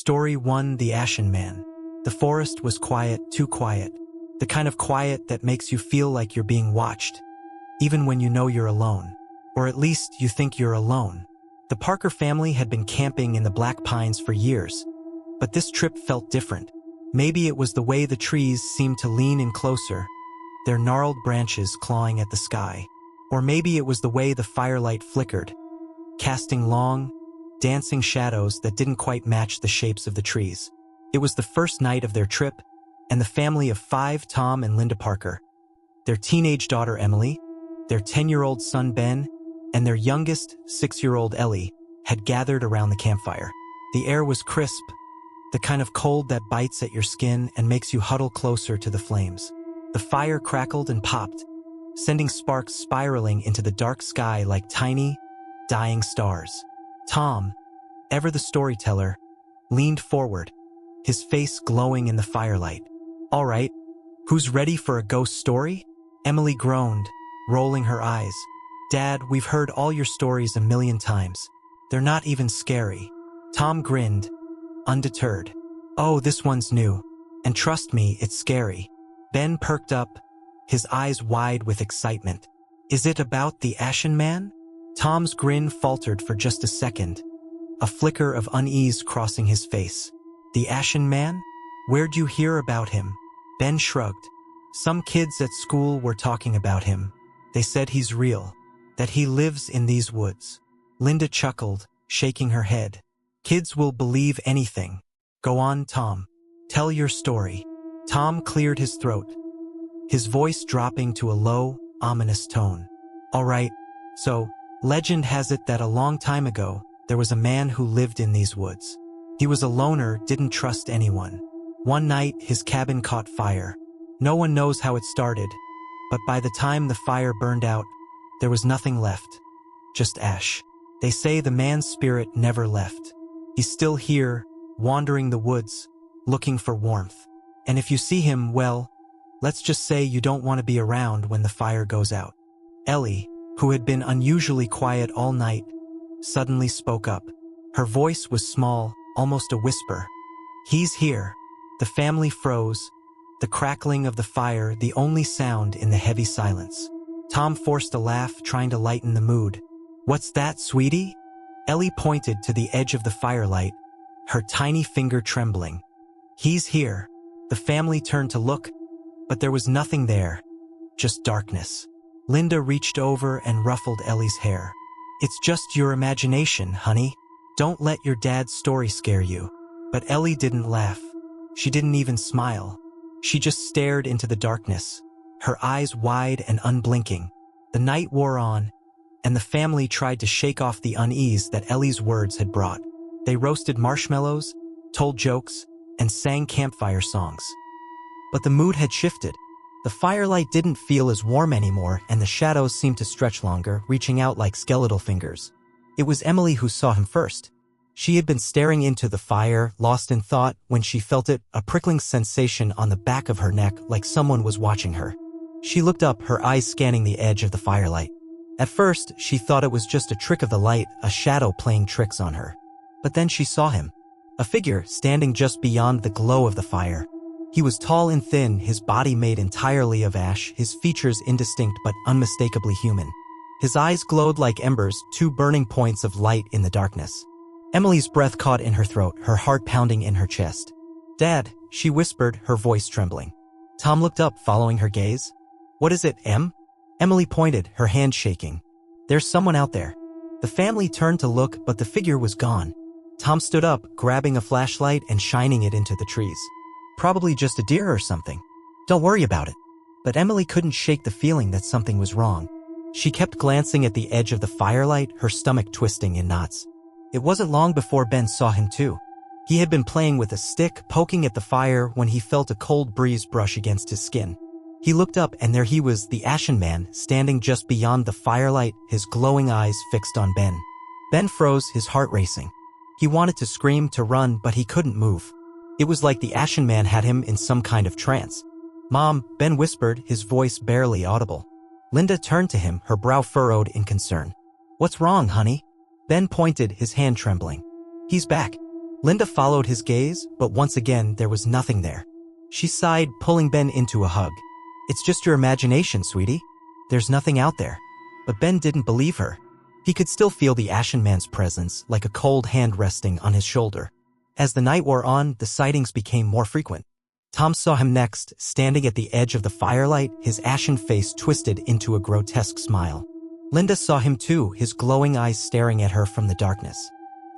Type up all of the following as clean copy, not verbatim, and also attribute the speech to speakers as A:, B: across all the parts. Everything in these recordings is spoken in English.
A: Story 1: The Ashen Man. The forest was quiet, too quiet. The kind of quiet that makes you feel like you're being watched, even when you know you're alone. Or at least you think you're alone. The Parker family had been camping in the Black Pines for years, but this trip felt different. Maybe it was the way the trees seemed to lean in closer, their gnarled branches clawing at the sky. Or maybe it was the way the firelight flickered, casting long, dancing shadows that didn't quite match the shapes of the trees. It was the first night of their trip, and the family of 5, Tom and Linda Parker, their teenage daughter Emily, their 10-year-old son Ben, and their youngest 6-year-old Ellie, had gathered around the campfire. The air was crisp, the kind of cold that bites at your skin and makes you huddle closer to the flames. The fire crackled and popped, sending sparks spiraling into the dark sky like tiny, dying stars. Tom, ever the storyteller, leaned forward, his face glowing in the firelight. "All right, who's ready for a ghost story?" Emily groaned, rolling her eyes. "Dad, we've heard all your stories a million times. They're not even scary." Tom grinned, undeterred. "Oh, this one's new. And trust me, it's scary." Ben perked up, his eyes wide with excitement. "Is it about the Ashen Man?" Tom's grin faltered for just a second, a flicker of unease crossing his face. "The Ashen Man? Where'd you hear about him?" Ben shrugged. "Some kids at school were talking about him. They said he's real, that he lives in these woods." Linda chuckled, shaking her head. "Kids will believe anything. Go on, Tom. Tell your story." Tom cleared his throat, his voice dropping to a low, ominous tone. "All right, so, legend has it that a long time ago, there was a man who lived in these woods. He was a loner, didn't trust anyone. One night, his cabin caught fire. No one knows how it started, but by the time the fire burned out, there was nothing left. Just ash. They say the man's spirit never left. He's still here, wandering the woods, looking for warmth. And if you see him, well, let's just say you don't want to be around when the fire goes out." Ellie, who had been unusually quiet all night, suddenly spoke up. Her voice was small, almost a whisper. "He's here." The family froze, the crackling of the fire the only sound in the heavy silence. Tom forced a laugh, trying to lighten the mood. "What's that, sweetie?" Ellie pointed to the edge of the firelight, her tiny finger trembling. "He's here." The family turned to look, but there was nothing there, just darkness. Linda reached over and ruffled Ellie's hair. "It's just your imagination, honey. Don't let your dad's story scare you." But Ellie didn't laugh. She didn't even smile. She just stared into the darkness, her eyes wide and unblinking. The night wore on, and the family tried to shake off the unease that Ellie's words had brought. They roasted marshmallows, told jokes, and sang campfire songs. But the mood had shifted. The firelight didn't feel as warm anymore, and the shadows seemed to stretch longer, reaching out like skeletal fingers. It was Emily who saw him first. She had been staring into the fire, lost in thought, when she felt it, a prickling sensation on the back of her neck, like someone was watching her. She looked up, her eyes scanning the edge of the firelight. At first, she thought it was just a trick of the light, a shadow playing tricks on her. But then she saw him. A figure standing just beyond the glow of the fire. He was tall and thin, his body made entirely of ash, his features indistinct but unmistakably human. His eyes glowed like embers, 2 burning points of light in the darkness. Emily's breath caught in her throat, her heart pounding in her chest. "Dad," she whispered, her voice trembling. Tom looked up, following her gaze. "What is it, Em?" Emily pointed, her hand shaking. "There's someone out there." The family turned to look, but the figure was gone. Tom stood up, grabbing a flashlight and shining it into the trees. "Probably just a deer or something. Don't worry about it." But Emily couldn't shake the feeling that something was wrong. She kept glancing at the edge of the firelight, her stomach twisting in knots. It wasn't long before Ben saw him too. He had been playing with a stick, poking at the fire, when he felt a cold breeze brush against his skin. He looked up, and there he was, the Ashen Man, standing just beyond the firelight, his glowing eyes fixed on Ben. Ben froze, his heart racing. He wanted to scream, to run, but he couldn't move. It was like the Ashen Man had him in some kind of trance. "Mom," Ben whispered, his voice barely audible. Linda turned to him, her brow furrowed in concern. "What's wrong, honey?" Ben pointed, his hand trembling. "He's back. Linda followed his gaze, but once again there was nothing there. She sighed, pulling Ben into a hug. "It's just your imagination, sweetie. There's nothing out there." But Ben didn't believe her. He could still feel the Ashen Man's presence, like a cold hand resting on his shoulder. As the night wore on, the sightings became more frequent. Tom saw him next, standing at the edge of the firelight, his ashen face twisted into a grotesque smile. Linda saw him too, his glowing eyes staring at her from the darkness.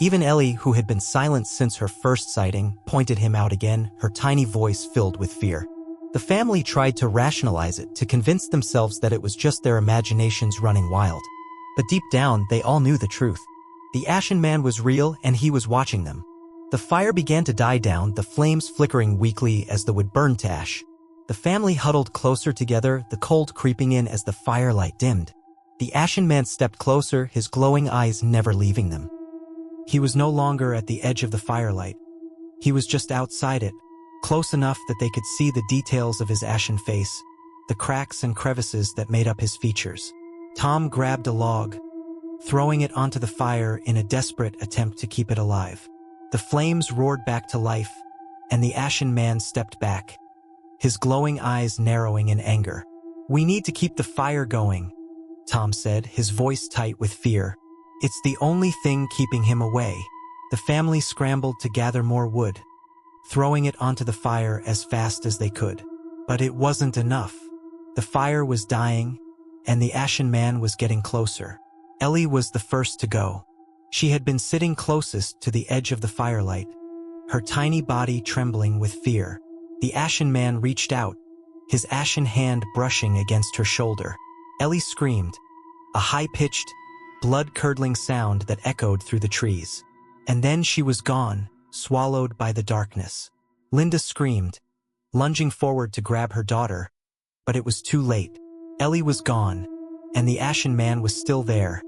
A: Even Ellie, who had been silent since her first sighting, pointed him out again, her tiny voice filled with fear. The family tried to rationalize it, to convince themselves that it was just their imaginations running wild. But deep down, they all knew the truth. The Ashen Man was real, and he was watching them. The fire began to die down, the flames flickering weakly as the wood burned to ash. The family huddled closer together, the cold creeping in as the firelight dimmed. The Ashen Man stepped closer, his glowing eyes never leaving them. He was no longer at the edge of the firelight. He was just outside it, close enough that they could see the details of his ashen face, the cracks and crevices that made up his features. Tom grabbed a log, throwing it onto the fire in a desperate attempt to keep it alive. The flames roared back to life, and the Ashen Man stepped back, his glowing eyes narrowing in anger. "We need to keep the fire going," Tom said, his voice tight with fear. "It's the only thing keeping him away." The family scrambled to gather more wood, throwing it onto the fire as fast as they could. But it wasn't enough. The fire was dying, and the Ashen Man was getting closer. Ellie was the first to go. She had been sitting closest to the edge of the firelight, her tiny body trembling with fear. The Ashen Man reached out, his ashen hand brushing against her shoulder. Ellie screamed, a high-pitched, blood-curdling sound that echoed through the trees. And then she was gone, swallowed by the darkness. Linda screamed, lunging forward to grab her daughter, but it was too late. Ellie was gone, and the Ashen Man was still there,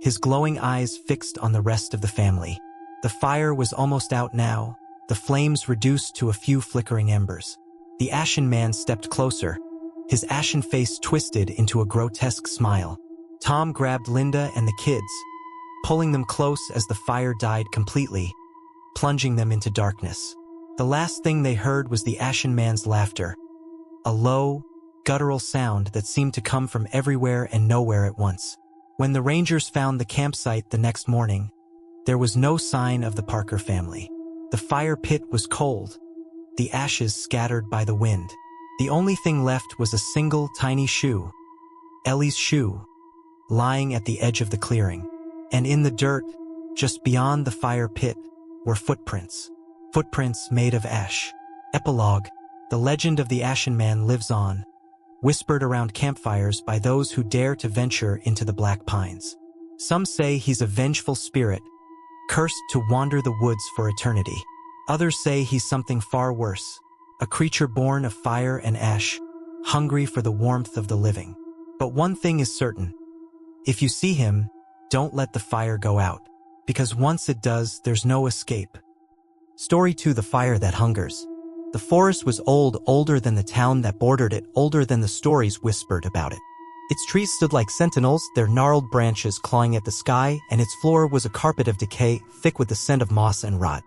A: his glowing eyes fixed on the rest of the family. The fire was almost out now, the flames reduced to a few flickering embers. The Ashen Man stepped closer, his ashen face twisted into a grotesque smile. Tom grabbed Linda and the kids, pulling them close as the fire died completely, plunging them into darkness. The last thing they heard was the Ashen Man's laughter, a low, guttural sound that seemed to come from everywhere and nowhere at once. When the Rangers found the campsite the next morning, there was no sign of the Parker family. The fire pit was cold, the ashes scattered by the wind. The only thing left was a single tiny shoe, Ellie's shoe, lying at the edge of the clearing. And in the dirt, just beyond the fire pit, were footprints. Footprints made of ash. Epilogue: the legend of the Ashen Man lives on, whispered around campfires by those who dare to venture into the Black Pines. Some say he's a vengeful spirit, cursed to wander the woods for eternity. Others say he's something far worse, a creature born of fire and ash, hungry for the warmth of the living. But one thing is certain. If you see him, don't let the fire go out, because once it does, there's no escape. Story 2: The Fire That Hungers. The forest was old, older than the town that bordered it, older than the stories whispered about it. Its trees stood like sentinels, their gnarled branches clawing at the sky, and its floor was a carpet of decay, thick with the scent of moss and rot.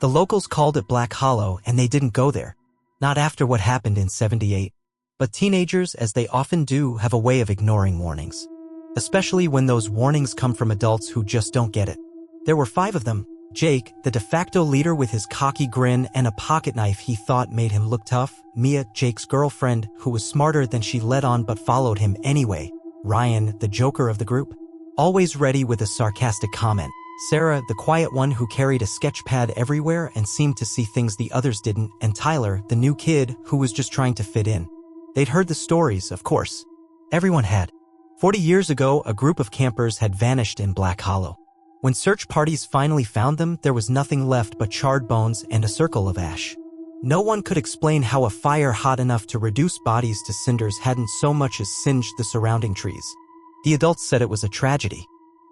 A: The locals called it Black Hollow, and they didn't go there. Not after what happened in '78. But teenagers, as they often do, have a way of ignoring warnings. Especially when those warnings come from adults who just don't get it. There were 5 of them. Jake, the de facto leader with his cocky grin and a pocket knife he thought made him look tough. Mia, Jake's girlfriend, who was smarter than she let on but followed him anyway. Ryan, the joker of the group, always ready with a sarcastic comment. Sarah, the quiet one who carried a sketch pad everywhere and seemed to see things the others didn't. And Tyler, the new kid who was just trying to fit in. They'd heard the stories, of course. Everyone had. 40 years ago, a group of campers had vanished in Black Hollow. When search parties finally found them, there was nothing left but charred bones and a circle of ash. No one could explain how a fire hot enough to reduce bodies to cinders hadn't so much as singed the surrounding trees. The adults said it was a tragedy.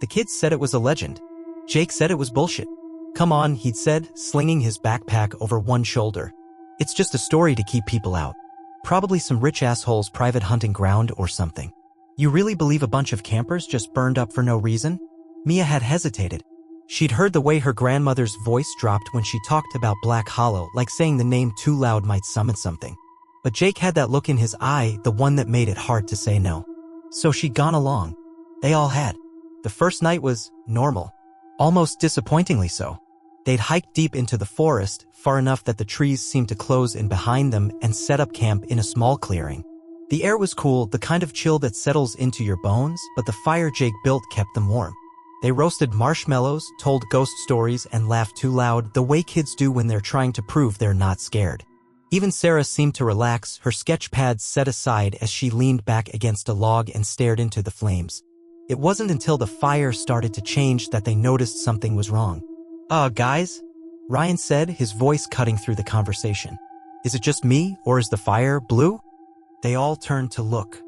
A: The kids said it was a legend. Jake said it was bullshit. "Come on," he'd said, slinging his backpack over one shoulder. "It's just a story to keep people out. Probably some rich asshole's private hunting ground or something." "You really believe a bunch of campers just burned up for no reason?" Mia had hesitated. She'd heard the way her grandmother's voice dropped when she talked about Black Hollow, like saying the name too loud might summon something. But Jake had that look in his eye, the one that made it hard to say no. So she'd gone along. They all had. The first night was normal. Almost disappointingly so. They'd hiked deep into the forest, far enough that the trees seemed to close in behind them, and set up camp in a small clearing. The air was cool, the kind of chill that settles into your bones, but the fire Jake built kept them warm. They roasted marshmallows, told ghost stories, and laughed too loud, the way kids do when they're trying to prove they're not scared. Even Sarah seemed to relax, her sketch pad set aside as she leaned back against a log and stared into the flames. It wasn't until the fire started to change that they noticed something was wrong. Guys?" Ryan said, his voice cutting through the conversation. "Is it just me, or is the fire blue?" They all turned to look.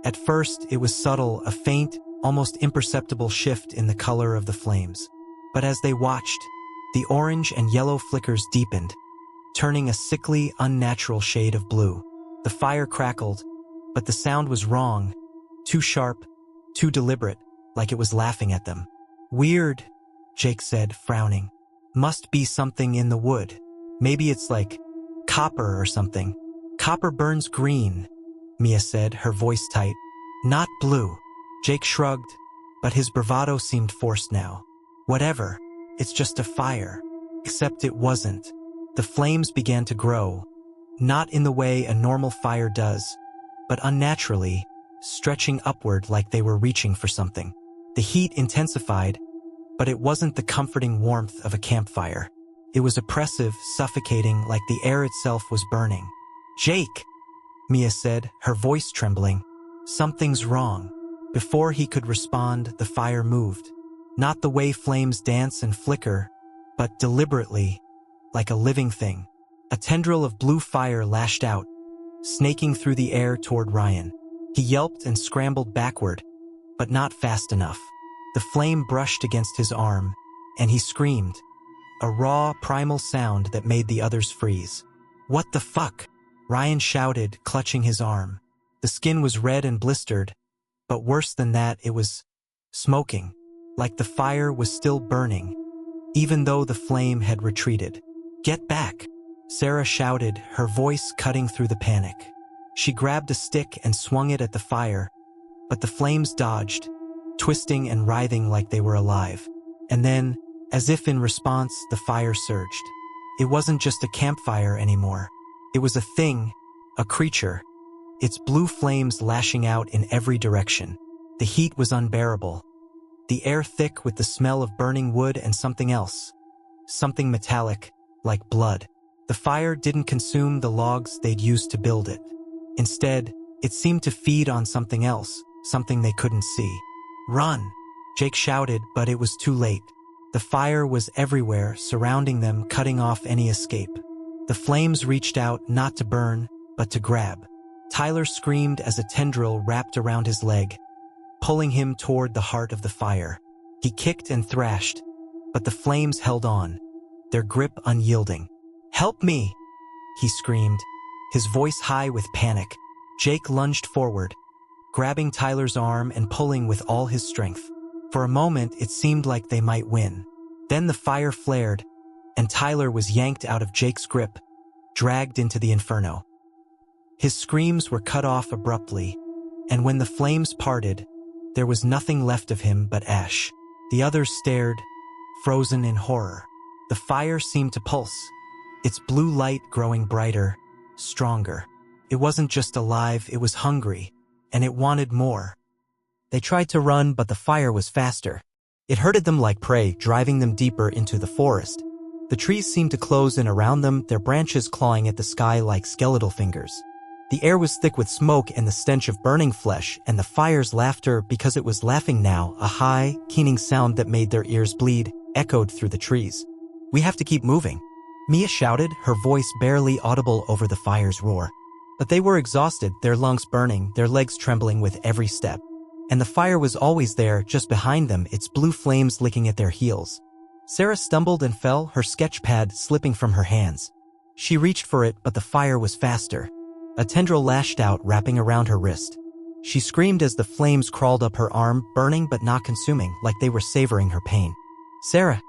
A: At first, it was subtle, a faint, almost imperceptible shift in the color of the flames. But as they watched, the orange and yellow flickers deepened, turning a sickly, unnatural shade of blue. The fire crackled, but the sound was wrong, too sharp, too deliberate, like it was laughing at them. "Weird," Jake said, frowning. "Must be something in the wood. Maybe it's like copper or something." "Copper burns green," Mia said, her voice tight. "Not blue." Jake shrugged, but his bravado seemed forced now. "Whatever, it's just a fire." Except it wasn't. The flames began to grow, not in the way a normal fire does, but unnaturally, stretching upward like they were reaching for something. The heat intensified, but it wasn't the comforting warmth of a campfire. It was oppressive, suffocating, like the air itself was burning. "Jake," Mia said, her voice trembling. "Something's wrong." Before he could respond, the fire moved. Not the way flames dance and flicker, but deliberately, like a living thing. A tendril of blue fire lashed out, snaking through the air toward Ryan. He yelped and scrambled backward, but not fast enough. The flame brushed against his arm, and he screamed, a raw, primal sound that made the others freeze. "What the fuck?" Ryan shouted, clutching his arm. The skin was red and blistered, but worse than that, it was smoking, like the fire was still burning, even though the flame had retreated. "Get back," Sarah shouted, her voice cutting through the panic. She grabbed a stick and swung it at the fire, but the flames dodged, twisting and writhing like they were alive. And then, as if in response, the fire surged. It wasn't just a campfire anymore. It was a thing, a creature, its blue flames lashing out in every direction. The heat was unbearable, the air thick with the smell of burning wood and something else. Something metallic, like blood. The fire didn't consume the logs they'd used to build it. Instead, it seemed to feed on something else, something they couldn't see. "Run!" Jake shouted, but it was too late. The fire was everywhere, surrounding them, cutting off any escape. The flames reached out, not to burn, but to grab. Tyler screamed as a tendril wrapped around his leg, pulling him toward the heart of the fire. He kicked and thrashed, but the flames held on, their grip unyielding. "Help me!" he screamed, his voice high with panic. Jake lunged forward, grabbing Tyler's arm and pulling with all his strength. For a moment, it seemed like they might win. Then the fire flared, and Tyler was yanked out of Jake's grip, dragged into the inferno. His screams were cut off abruptly, and when the flames parted, there was nothing left of him but ash. The others stared, frozen in horror. The fire seemed to pulse, its blue light growing brighter, stronger. It wasn't just alive, it was hungry, and it wanted more. They tried to run, but the fire was faster. It herded them like prey, driving them deeper into the forest. The trees seemed to close in around them, their branches clawing at the sky like skeletal fingers. The air was thick with smoke and the stench of burning flesh, and the fire's laughter, because it was laughing now, a high, keening sound that made their ears bleed, echoed through the trees. "We have to keep moving," Mia shouted, her voice barely audible over the fire's roar. But they were exhausted, their lungs burning, their legs trembling with every step. And the fire was always there, just behind them, its blue flames licking at their heels. Sarah stumbled and fell, her sketch pad slipping from her hands. She reached for it, but the fire was faster. A tendril lashed out, wrapping around her wrist. She screamed as the flames crawled up her arm, burning but not consuming, like they were savoring her pain. "Sarah!"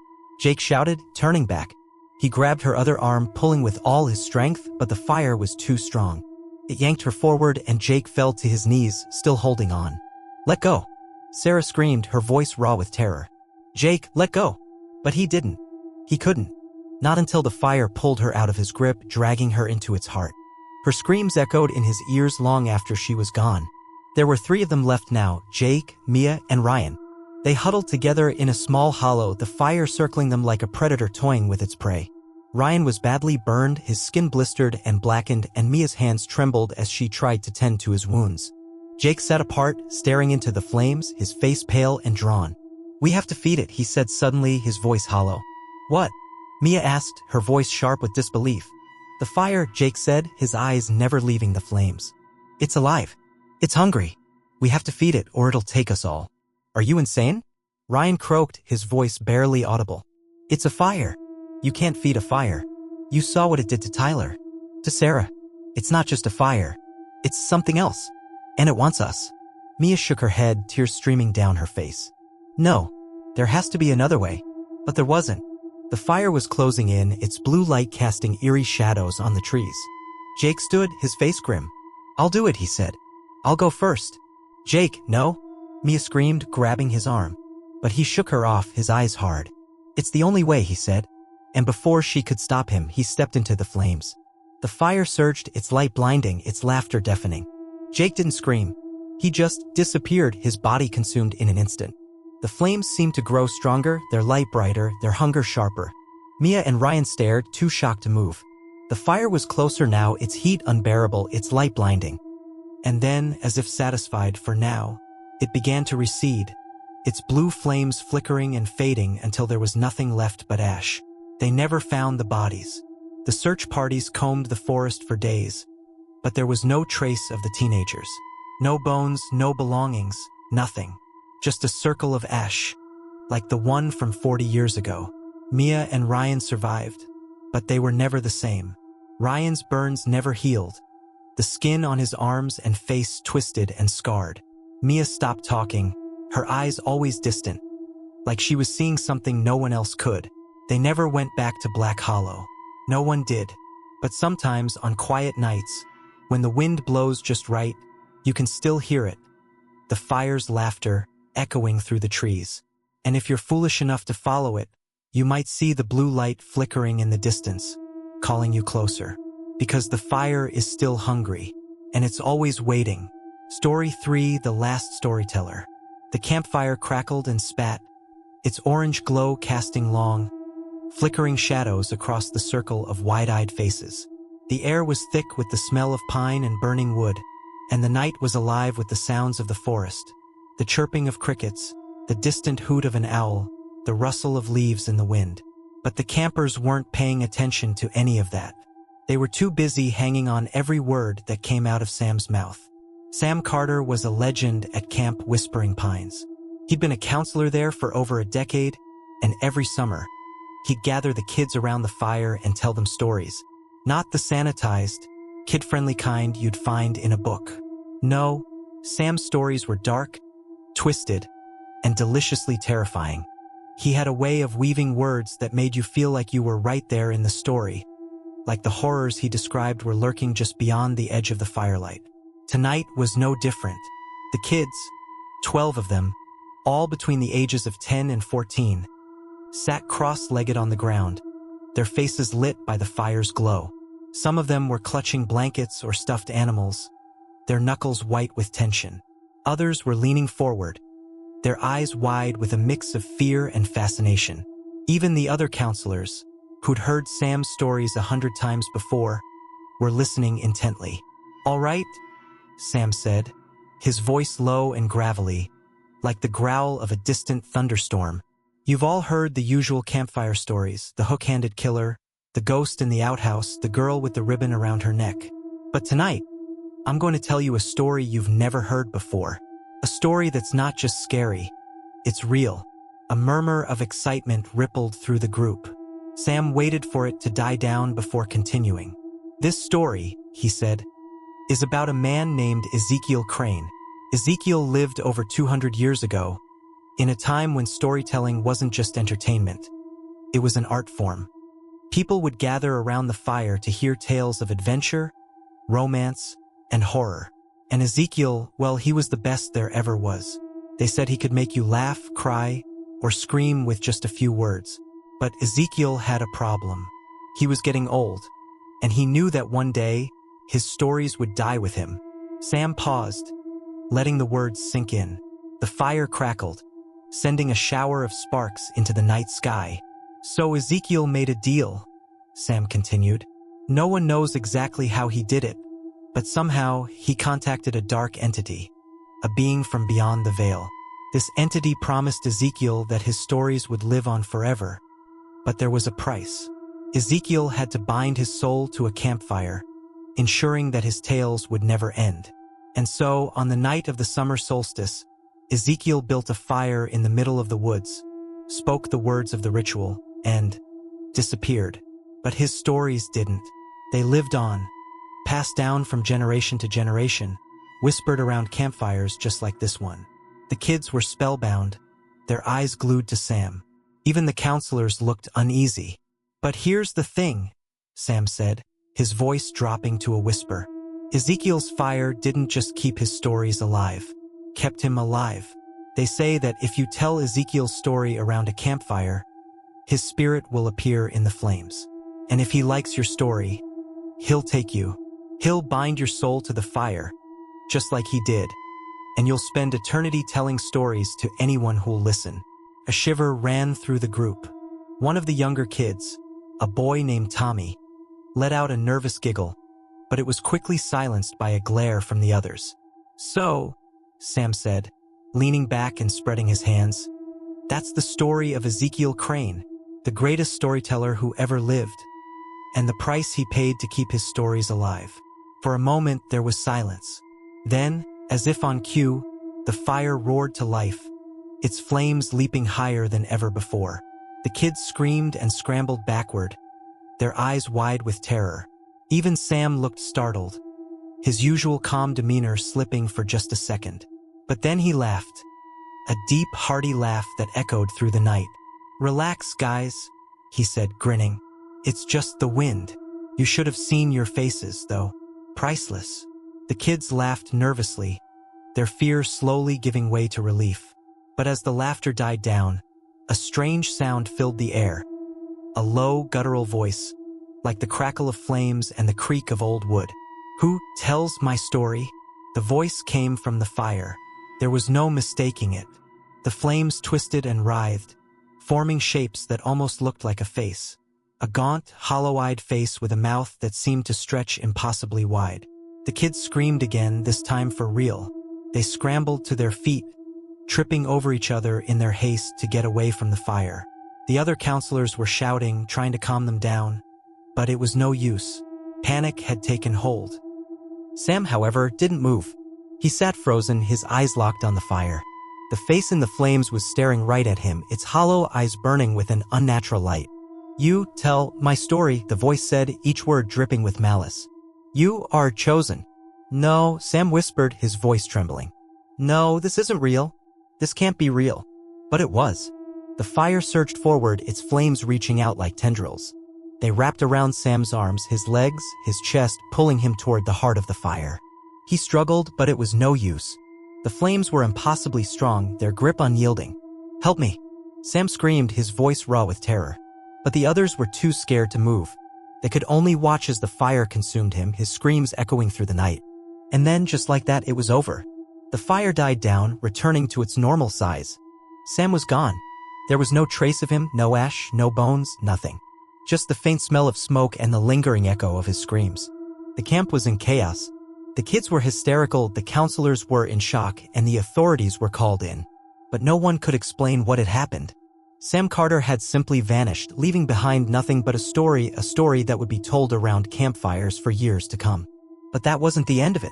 A: Jake shouted, turning back. He grabbed her other arm, pulling with all his strength, but the fire was too strong. It yanked her forward and Jake fell to his knees, still holding on. "Let go!" Sarah screamed, her voice raw with terror. "Jake, let go!" But he didn't. He couldn't. Not until the fire pulled her out of his grip, dragging her into its heart. Her screams echoed in his ears long after she was gone. There were 3 of them left now, Jake, Mia, and Ryan. They huddled together in a small hollow, the fire circling them like a predator toying with its prey. Ryan was badly burned, his skin blistered and blackened, and Mia's hands trembled as she tried to tend to his wounds. Jake sat apart, staring into the flames, his face pale and drawn. "We have to feed it," he said suddenly, his voice hollow. "What?" Mia asked, her voice sharp with disbelief. "The fire," Jake said, his eyes never leaving the flames. "It's alive. It's hungry. We have to feed it or it'll take us all." "Are you insane?" Ryan croaked, his voice barely audible. "It's a fire. You can't feed a fire. You saw what it did to Tyler. To Sarah. It's not just a fire. It's something else. And it wants us." Mia shook her head, tears streaming down her face. "No. There has to be another way." But there wasn't. The fire was closing in, its blue light casting eerie shadows on the trees. Jake stood, his face grim. "I'll do it," he said. "I'll go first." "Jake, no!" Mia screamed, grabbing his arm. But he shook her off, his eyes hard. "It's the only way," he said. And before she could stop him, he stepped into the flames. The fire surged, its light blinding, its laughter deafening. Jake didn't scream. He just disappeared, his body consumed in an instant. The flames seemed to grow stronger, their light brighter, their hunger sharper. Mia and Ryan stared, too shocked to move. The fire was closer now, its heat unbearable, its light blinding. And then, as if satisfied for now, it began to recede, its blue flames flickering and fading until there was nothing left but ash. They never found the bodies. The search parties combed the forest for days, but there was no trace of the teenagers. No bones, no belongings, nothing. Just a circle of ash, like the one from 40 years ago. Mia and Ryan survived, but they were never the same. Ryan's burns never healed. The skin on his arms and face twisted and scarred. Mia stopped talking, her eyes always distant, like she was seeing something no one else could. They never went back to Black Hollow. No one did. But sometimes, on quiet nights, when the wind blows just right, you can still hear it. The fire's laughter echoing through the trees. And if you're foolish enough to follow it, you might see the blue light flickering in the distance, calling you closer. Because the fire is still hungry, and it's always waiting. Story 3, The Last Storyteller. The campfire crackled and spat, its orange glow casting long, flickering shadows across the circle of wide-eyed faces. The air was thick with the smell of pine and burning wood, and the night was alive with the sounds of the forest. The chirping of crickets, the distant hoot of an owl, the rustle of leaves in the wind. But the campers weren't paying attention to any of that. They were too busy hanging on every word that came out of Sam's mouth. Sam Carter was a legend at Camp Whispering Pines. He'd been a counselor there for over a decade, and every summer, he'd gather the kids around the fire and tell them stories. Not the sanitized, kid-friendly kind you'd find in a book. No, Sam's stories were dark, twisted, and deliciously terrifying. He had a way of weaving words that made you feel like you were right there in the story, like the horrors he described were lurking just beyond the edge of the firelight. Tonight was no different. The kids, 12 of them, all between the ages of 10 and 14, sat cross-legged on the ground, their faces lit by the fire's glow. Some of them were clutching blankets or stuffed animals, their knuckles white with tension. Others were leaning forward, their eyes wide with a mix of fear and fascination. Even the other counselors, who'd heard Sam's stories 100 times before, were listening intently. "All right," Sam said, his voice low and gravelly, like the growl of a distant thunderstorm. "You've all heard the usual campfire stories, the hook-handed killer, the ghost in the outhouse, the girl with the ribbon around her neck. But tonight, I'm going to tell you a story you've never heard before. A story that's not just scary, it's real." A murmur of excitement rippled through the group. Sam waited for it to die down before continuing. "This story," he said, "is about a man named Ezekiel Crane. Ezekiel lived over 200 years ago, in a time when storytelling wasn't just entertainment. It was an art form. People would gather around the fire to hear tales of adventure, romance, and horror. And Ezekiel, well, he was the best there ever was. They said he could make you laugh, cry, or scream with just a few words. But Ezekiel had a problem. He was getting old, and he knew that one day, his stories would die with him. Sam paused, letting the words sink in. The fire crackled, sending a shower of sparks into the night sky. So Ezekiel made a deal, Sam continued. No one knows exactly how he did it, but somehow he contacted a dark entity, a being from beyond the veil. This entity promised Ezekiel that his stories would live on forever, but there was a price. Ezekiel had to bind his soul to a campfire, ensuring that his tales would never end. And so, on the night of the summer solstice, Ezekiel built a fire in the middle of the woods, spoke the words of the ritual, and disappeared. But his stories didn't. They lived on, passed down from generation to generation, whispered around campfires just like this one. The kids were spellbound, their eyes glued to Sam. Even the counselors looked uneasy. But here's the thing, Sam said, his voice dropping to a whisper. Ezekiel's fire didn't just keep his stories alive, kept him alive. They say that if you tell Ezekiel's story around a campfire, his spirit will appear in the flames. And if he likes your story, he'll take you. He'll bind your soul to the fire, just like he did. And you'll spend eternity telling stories to anyone who'll listen. A shiver ran through the group. One of the younger kids, a boy named Tommy, let out a nervous giggle, but it was quickly silenced by a glare from the others. So, Sam said, leaning back and spreading his hands, that's the story of Ezekiel Crane, the greatest storyteller who ever lived, and the price he paid to keep his stories alive. For a moment, there was silence. Then, as if on cue, the fire roared to life, its flames leaping higher than ever before. The kids screamed and scrambled backward, their eyes wide with terror. Even Sam looked startled, his usual calm demeanor slipping for just a second. But then he laughed, a deep, hearty laugh that echoed through the night. Relax, guys, he said, grinning. It's just the wind. You should have seen your faces, though. Priceless. The kids laughed nervously, their fear slowly giving way to relief. But as the laughter died down, a strange sound filled the air. A low, guttural voice, like the crackle of flames and the creak of old wood. Who tells my story? The voice came from the fire. There was no mistaking it. The flames twisted and writhed, forming shapes that almost looked like a face. A gaunt, hollow-eyed face with a mouth that seemed to stretch impossibly wide. The kids screamed again, this time for real. They scrambled to their feet, tripping over each other in their haste to get away from the fire. The other counselors were shouting, trying to calm them down, but it was no use. Panic had taken hold. Sam, however, didn't move. He sat frozen, his eyes locked on the fire. The face in the flames was staring right at him, its hollow eyes burning with an unnatural light. You tell my story, the voice said, each word dripping with malice. You are chosen. No, Sam whispered, his voice trembling. No, this isn't real. This can't be real. But it was. The fire surged forward, its flames reaching out like tendrils. They wrapped around Sam's arms, his legs, his chest, pulling him toward the heart of the fire. He struggled, but it was no use. The flames were impossibly strong, their grip unyielding. Help me! Sam screamed, his voice raw with terror. But the others were too scared to move. They could only watch as the fire consumed him, his screams echoing through the night. And then, just like that, it was over. The fire died down, returning to its normal size. Sam was gone. There was no trace of him, no ash, no bones, nothing. Just the faint smell of smoke and the lingering echo of his screams. The camp was in chaos. The kids were hysterical, the counselors were in shock, and the authorities were called in. But no one could explain what had happened. Sam Carter had simply vanished, leaving behind nothing but a story that would be told around campfires for years to come. But that wasn't the end of it.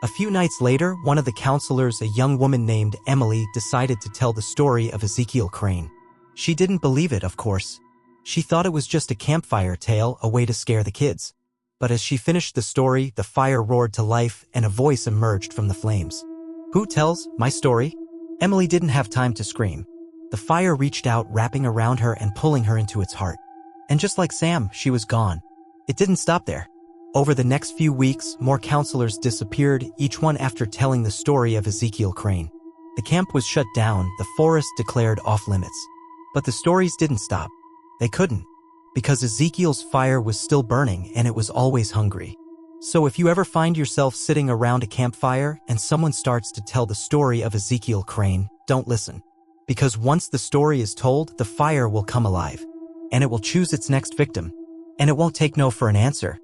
A: A few nights later, one of the counselors, a young woman named Emily, decided to tell the story of Ezekiel Crane. She didn't believe it, of course. She thought it was just a campfire tale, a way to scare the kids. But as she finished the story, the fire roared to life and a voice emerged from the flames. Who tells my story? Emily didn't have time to scream. The fire reached out, wrapping around her and pulling her into its heart. And just like Sam, she was gone. It didn't stop there. Over the next few weeks, more counselors disappeared, each one after telling the story of Ezekiel Crane. The camp was shut down, the forest declared off-limits. But the stories didn't stop. They couldn't. Because Ezekiel's fire was still burning and it was always hungry. So if you ever find yourself sitting around a campfire and someone starts to tell the story of Ezekiel Crane, don't listen. Because once the story is told, the fire will come alive. And it will choose its next victim. And it won't take no for an answer.